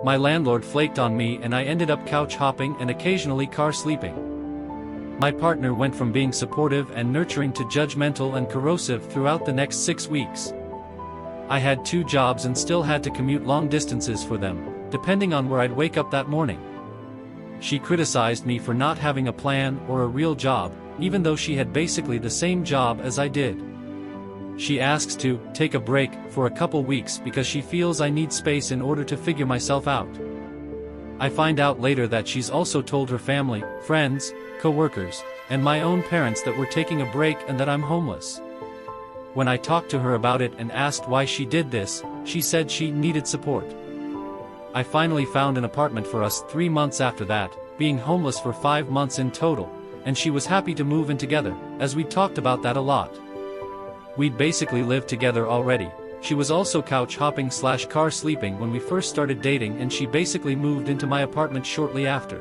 My landlord flaked on me and I ended up couch hopping and occasionally car sleeping. My partner went from being supportive and nurturing to judgmental and corrosive throughout the next 6 weeks. I had 2 jobs and still had to commute long distances for them, depending on where I'd wake up that morning. She criticized me for not having a plan or a real job, even though she had basically the same job as I did. She asks to take a break for a couple weeks because she feels I need space in order to figure myself out. I find out later that she's also told her family, friends, co-workers, and my own parents that we're taking a break and that I'm homeless. When I talked to her about it and asked why she did this, she said she needed support. I finally found an apartment for us 3 months after that, being homeless for 5 months in total, and she was happy to move in together, as we talked about that a lot. We'd basically lived together already. She was also couch hopping / car sleeping when we first started dating, and she basically moved into my apartment shortly after.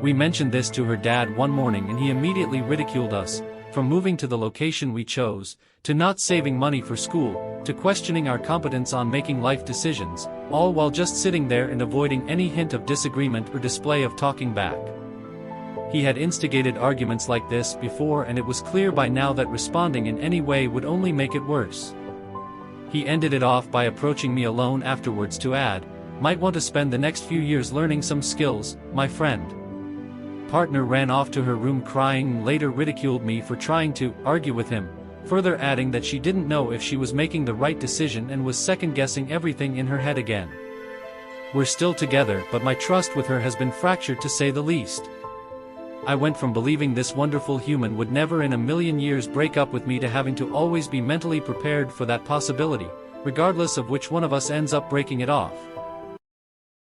We mentioned this to her dad one morning and he immediately ridiculed us, from moving to the location we chose, to not saving money for school, to questioning our competence on making life decisions, all while just sitting there and avoiding any hint of disagreement or display of talking back. He had instigated arguments like this before, and it was clear by now that responding in any way would only make it worse. He ended it off by approaching me alone afterwards to add, "Might want to spend the next few years learning some skills, my friend." Partner ran off to her room crying and later ridiculed me for trying to argue with him, further adding that she didn't know if she was making the right decision and was second-guessing everything in her head again. We're still together, but my trust with her has been fractured to say the least. I went from believing this wonderful human would never in a million years break up with me to having to always be mentally prepared for that possibility, regardless of which one of us ends up breaking it off.